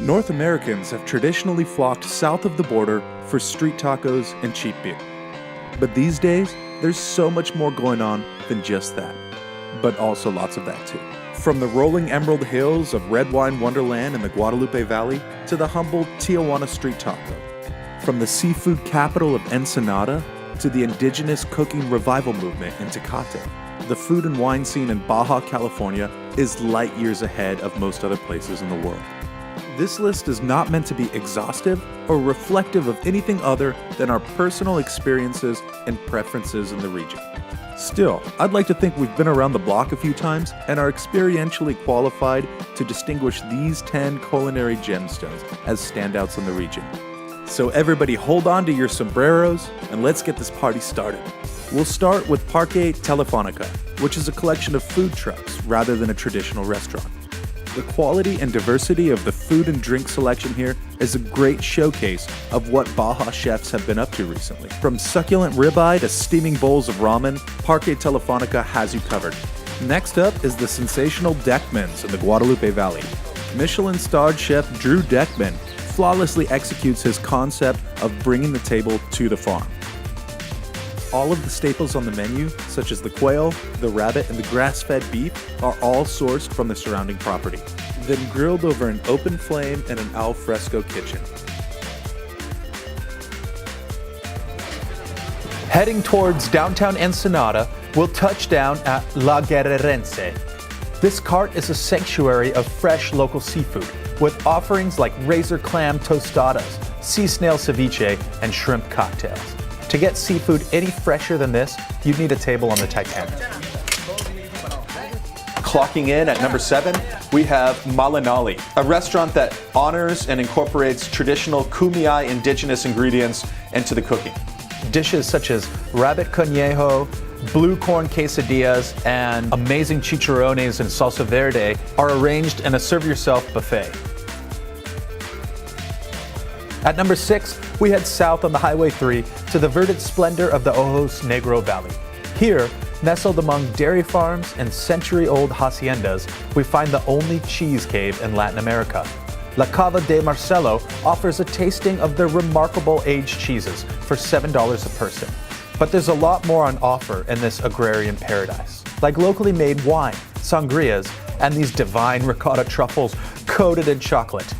North Americans have traditionally flocked south of the border for street tacos and cheap beer. But these days, there's so much more going on than just that. But also lots of that too. From the rolling emerald hills of red wine wonderland in the Guadalupe Valley to the humble Tijuana street taco. From the seafood capital of Ensenada to the indigenous cooking revival movement in Tecate. The food and wine scene in Baja, California is light years ahead of most other places in the world. This list is not meant to be exhaustive or reflective of anything other than our personal experiences and preferences in the region. Still, I'd like to think we've been around the block a few times and are experientially qualified to distinguish these 10 culinary gemstones as standouts in the region. So everybody hold on to your sombreros and let's get this party started. We'll start with Parque Telefonica, which is a collection of food trucks rather than a traditional restaurant. The quality and diversity of the food and drink selection here is a great showcase of what Baja chefs have been up to recently. From succulent ribeye to steaming bowls of ramen, Parque Telefonica has you covered. Next up is the sensational Deekmans in the Guadalupe Valley. Michelin-starred chef Drew Deekman flawlessly executes his concept of bringing the table to the farm. All of the staples on the menu, such as the quail, the rabbit, and the grass-fed beef, are all sourced from the surrounding property, then grilled over an open flame in an al fresco kitchen. Heading towards downtown Ensenada, we'll touch down at La Guerrerense. This cart is a sanctuary of fresh local seafood, with offerings like razor clam tostadas, sea snail ceviche, and shrimp cocktails. To get seafood any fresher than this, you'd need a table on the Titanic. Clocking in at number 7, we have Malinali, a restaurant that honors and incorporates traditional Kumeyaay indigenous ingredients into the cooking. Dishes such as rabbit conejo, blue corn quesadillas, and amazing chicharrones and salsa verde are arranged in a serve-yourself buffet. At number 6, we head south on the Highway 3 to the verdant splendor of the Ojos Negro Valley. Here, nestled among dairy farms and century-old haciendas, we find the only cheese cave in Latin America. La Cava de Marcelo offers a tasting of their remarkable aged cheeses for $7 a person. But there's a lot more on offer in this agrarian paradise, like locally made wine, sangrias, and these divine ricotta truffles coated in chocolate.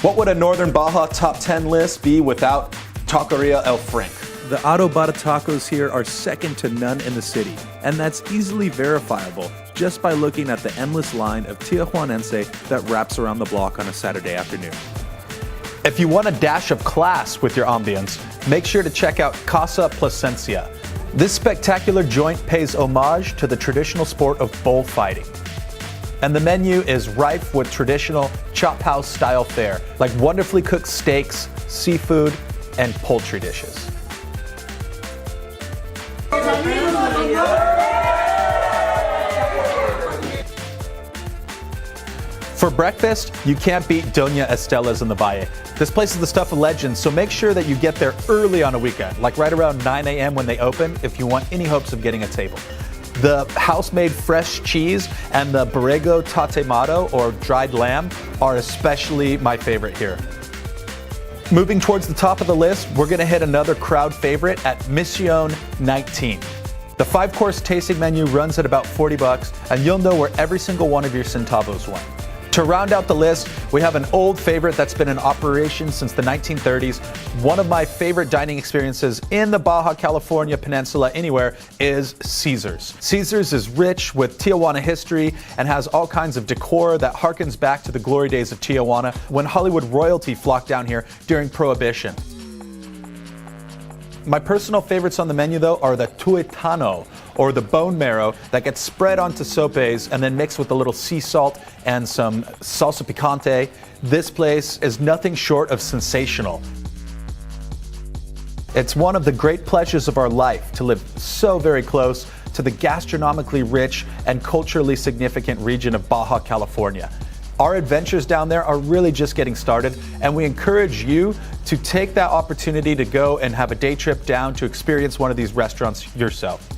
What would a Northern Baja top 10 list be without Taqueria El Frank? The adobada tacos here are second to none in the city, and that's easily verifiable just by looking at the endless line of Tijuanense that wraps around the block on a Saturday afternoon. If you want a dash of class with your ambience, make sure to check out Casa Plasencia. This spectacular joint pays homage to the traditional sport of bullfighting. And the menu is rife with traditional chop house style fare, like wonderfully cooked steaks, seafood, and poultry dishes. For breakfast, you can't beat Doña Estela's in the Valle. This place is the stuff of legends, so make sure that you get there early on a weekend, like right around 9 a.m. when they open, if you want any hopes of getting a table. The house-made fresh cheese and the borrego tatemado, or dried lamb, are especially my favorite here. Moving towards the top of the list, we're going to hit another crowd favorite at Mision 19. The 5-course tasting menu runs at about $40, and you'll know where every single one of your centavos went. To round out the list, we have an old favorite that's been in operation since the 1930s. One of my favorite dining experiences in the Baja California Peninsula anywhere is Caesar's. Caesar's is rich with Tijuana history and has all kinds of decor that harkens back to the glory days of Tijuana when Hollywood royalty flocked down here during Prohibition. My personal favorites on the menu, though, are the tuetano, or the bone marrow that gets spread onto sopes and then mixed with a little sea salt and some salsa picante. This place is nothing short of sensational. It's one of the great pleasures of our life to live so very close to the gastronomically rich and culturally significant region of Baja California. Our adventures down there are really just getting started, and we encourage you to take that opportunity to go and have a day trip down to experience one of these restaurants yourself.